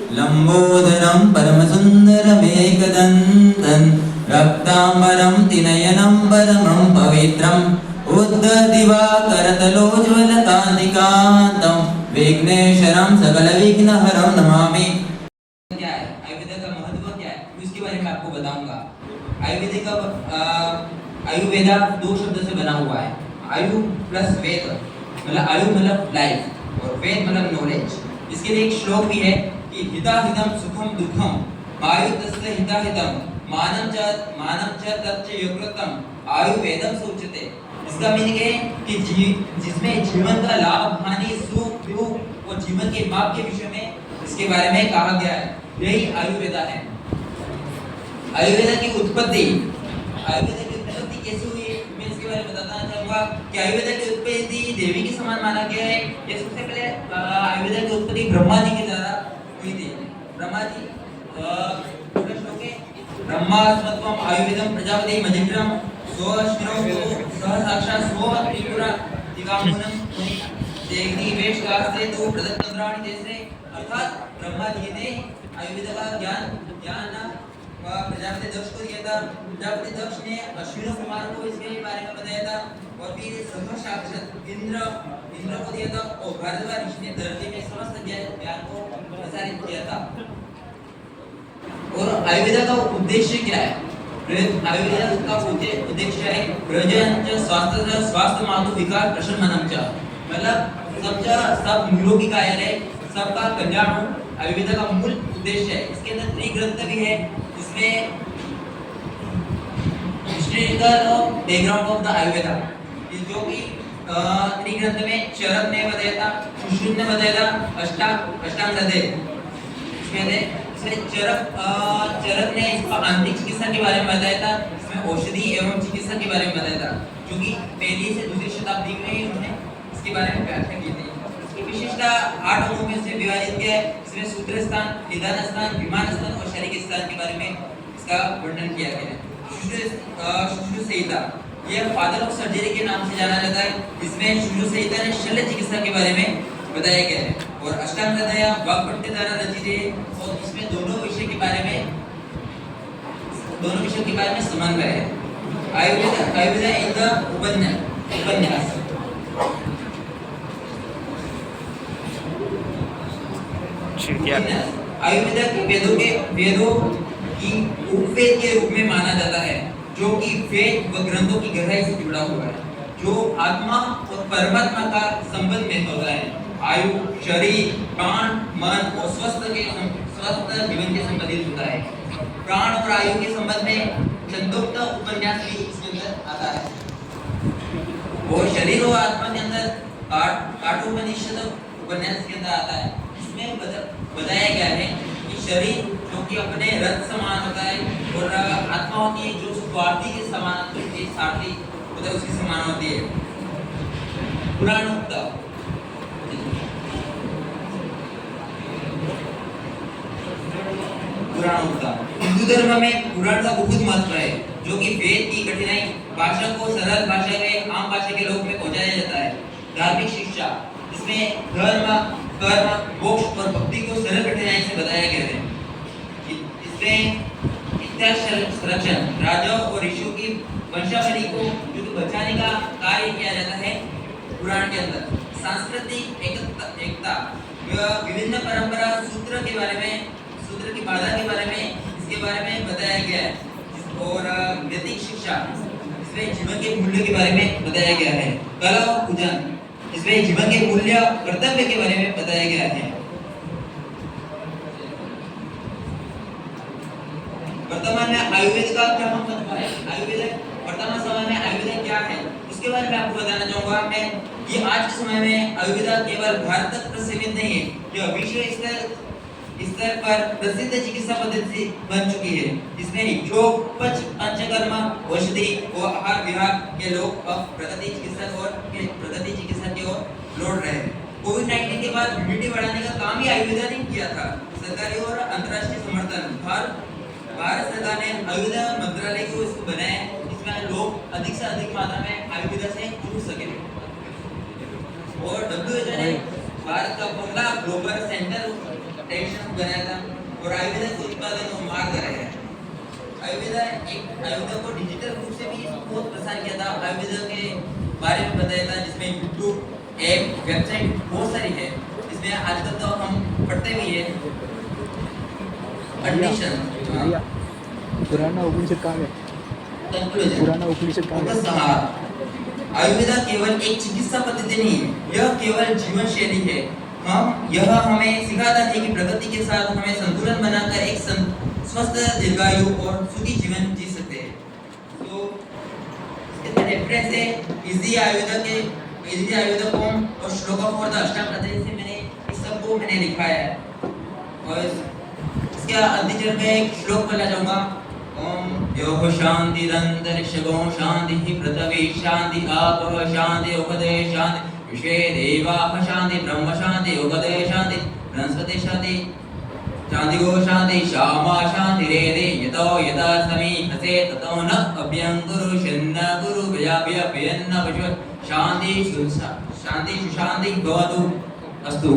लंबोदरं परमसुन्दरमेकदन्तं रक्ताम्बरं त्रिनयनं परमं पवित्रम् उद्धदिवाकरतलोज्ज्वलकान्तिकान्तं विघ्नेश्वरं सकलविघ्नहरं नमामि। क्या है आयुर्वेद का महत्व क्या है उसके बारे में आपको बताऊंगा। आयुर्वेद का आयुर्वेदा दो शब्द से बना हुआ है। आयु प्लस वेद, मतलब आयु मतलब लाइफ और वेद मतलब नॉलेज। इसके लिए एक श्लोक भी है कि हिताहितं सुखम दुखम आयु तस्य हिताहितं मानव च तच्च यकृतं आयुर्वेदम सूच्यते। इसका मीनिंग है कि जिसमें जीवन का लाभ हानि सुख दुख और जीवन के माप के विषय में इसके बारे में कहा गया है। यही आयुर्वेदा है। आयुर्वेदा की उत्पत्ति कैसे हुई मैं इसके बारे में बताना चाहूंगा कि आयुर्वेदा की उत्पत्ति देवी के समान माना गया है। ये सबसे पहले आयुर्वेदा की उत्पत्ति ब्रह्मा जी के द्वारा हुई थी। ब्रह्मा जी ब्रह्मास्मत्वम आयुर्वेदम प्रजापति मजिन्द्रम स्वश्रो सह साक्षात् स्व त्रिपुरा दिवामुनम देवनी वेश कास्ते तो प्रदत्तंद्राणि जैसे अर्थात ब्रह्मा जी ने आयुर्वेद का ज्ञान प्रजापति दक्ष को दिया था। प्रजापति दक्ष ने अश्विनों कुमार को इसके बारे में बताया था और फिर सह साक्षात् इंद्र को दिया था और भारद्वाज ऋषि ने धरती में समस्त ज्ञान को प्रसारित किया था। और आयुर्वेद का उद्देश्य क्या है? आयुर्वेद का उद्देश्य है प्रयोजन स्वास्थ्य मातु विकार प्रशमनम च, मतलब सब निरोगी काया रहे, सबका कल्याण हो। आयुर्वेद का मूल उद्देश्य है। इसके अंदर त्रिग्रंथ भी है। इसमें historical background of the Ayurveda जो कि त्रिग्रंथ में चरक ने बताया था, सुश्रुत ने बताया था, अष्टांग हृदय इसमें चरक ने इसका आंतरिक चिकित्सा के बारे में बताया था। इसमें औषधि एवं चिकित्सा के बारे में बताया था, जो कि पहली से दूसरी शताब्दी में उन्होंने इसके बारे में व्याख्या की थी। इसकी विशेषता 8 अंगों में से विभाजित किया है। इसमें सूत्र स्थान, निदान स्थान, विमान स्थान और शारीरिक स्थान के बारे में इसका वर्णन किया गया है। शुश्रूष संहिता यह फादर ऑफ सर्जरी के नाम से जाना जाता है। इसमें शुश्रूष संहिता ने शल्य चिकित्सा के बारे में बताया गया है। और अष्टांग हृदय वाक्पट्य द्वारा रचित है और इसमें दोनों विषय के बारे में समन्वय है। आयुर्वेद इन द उपन्यास आयुर्वेद के वेदों की उपवेद के रूप में माना जाता है, जो कि वेद व ग्रंथों की गहराई से जुड़ा हुआ है, जो आत्मा और परमात्मा का संबंध में होता है। आयु शरीर प्राण मन और स्वस्थ जीवन के संबंधित होता है। प्राण और आयु के संबंध में छंदोक्त उपन्यास भी इसके अंदर आता है। और शरीर और आत्मा के अंदर काठोपनिषद उपन्यास के अंदर आता है। इसमें बताया गया है कि शरीर जो कि अपने रथ समान होता है और आत्मा होती है जो स्वार्थी के समान होती है, सारथी मतलब उसके समान होती है। पुराणोक्त हिंदू धर्म में पुराण का बहुत महत्व है, जो कि वेद की कठिनाई भाषा को सरल भाषा में आम भाषा के रूप में पहुंचाया जाता है। धार्मिक शिक्षा इसमें धर्म कर्म मोक्ष और भक्ति को सरल कठिनाई से बताया गया है। इसमें इतिहास संरक्षण राजा और ऋषियों की वंशावली को जो बचाने का कार्य किया जाता है पुराण के अंदर। सांस्कृतिक एकता विभिन्न परंपरा सूत्र की बाधा के बारे में इसके बारे में बताया गया है। और नैतिक शिक्षा इसमें जीवन के मूल्य के बारे में बताया गया है। कला और पूजन इसमें जीवन के मूल्य कर्तव्य के बारे में बताया गया है। वर्तमान में आयुर्वेद का क्या महत्व है? वर्तमान समय में आयुर्वेद क्या है उसके बारे में आपको बताना चाहूंगा मैं। ये आज के समय में आयुर्वेद केवल भारत तक सीमित नहीं है, यह विश्व स्तर पर प्रसिद्ध चिकित्सा पद्धति बन चुकी है। इसमें योग पंचकर्म औषधि और आहार विहार के लोग अब प्रगति चिकित्सा की ओर लौट रहे हैं। कोविड-19 के बाद इम्यूनिटी बढ़ाने का काम ही आयुर्वेद ने किया था। सरकारी और अंतर्राष्ट्रीय समर्थन भारत सरकार ने आयुर्वेद मंत्रालय को इसको बनाया, इसमें लोग अधिक से अधिक मात्रा में आयुर्वेद से जुड़ सके। और WHO ने भारत का पहला ग्लोबल सेंटर ट्रेडिशन बनाया था और आयुर्वेद के उत्पादन को मार्ग रहे हैं। आयुर्वेद को डिजिटल रूप से भी बहुत प्रसार किया था। आयुर्वेद के बारे में बताया था, जिसमें यूट्यूब ऐप वेबसाइट बहुत सारी है, जिसमें आजकल तो हम पढ़ते भी है कंडीशन पुराना उपनिषद कहाँ है? कंक्लूजन पुराना उपनिषद कहाँ है? उपसंहार। आयुर्वेद केवल एक चिकित्सा पद्धति नहीं, यह केवल जीवन शैली है। यह हमें सिखाता है कि प्रगति के साथ हमें संतुलन बनाकर एक स्वस्थ दीर्घायु और सुखी जीवन जी सकते हैं। तो इसके रेफरेंस है इजी आयुर्वेद फॉर्म और श्लोक फॉर द अष्टाध्यायी से मैंने इस सब को मैंने लिखा है। और इसके अंतिचरण में एक श्लोक पढ़ना चाहूंगा। ओम योः शांतिरन्तरिक्षगो शांतिः पृथिवी शांति आपः शांति उपदे शांति विश्वे देवाः शांति ब्रह्म शांति उपदे शांति बृहस्पति शांति शांतिगो शांति श्यामा शांति रेदे यतो यथा समीपसे ततो न अभ्यंकुरु शन्न गुरु भयाभ्यभयन्न पशु शांति सुशांति भवतु। अस्तु।